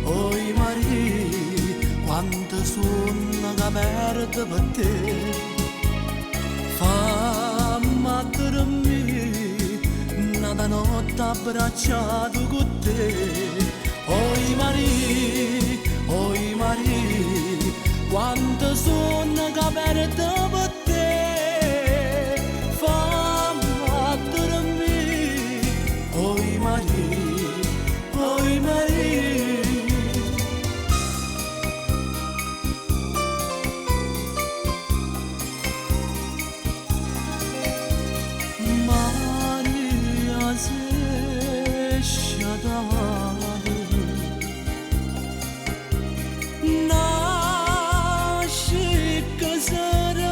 Oi Marie, quando suona la merda per te, fammi dormire, nada notte abbracciato con te. Oi Marie, quando suona la merda per te, fammi dormire. Oi Marie, oi Marie. Maria se sciadare, nasce che serenade,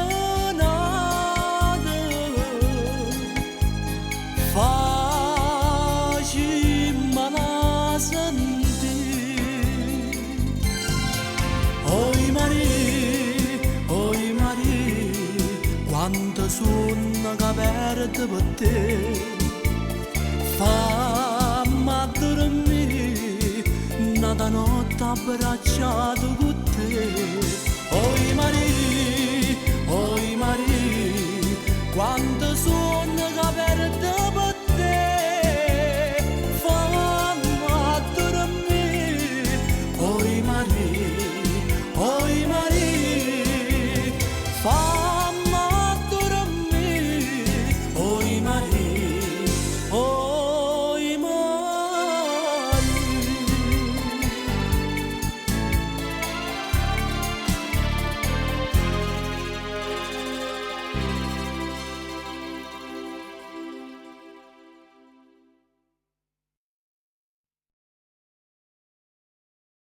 facimmi la sentire. Oi Marie, quando suona che perde per te, fammi dormire, nada notte abbracciato con te. Oi Marie, quando suona che perde per te, fammi dormire. Oi Marie.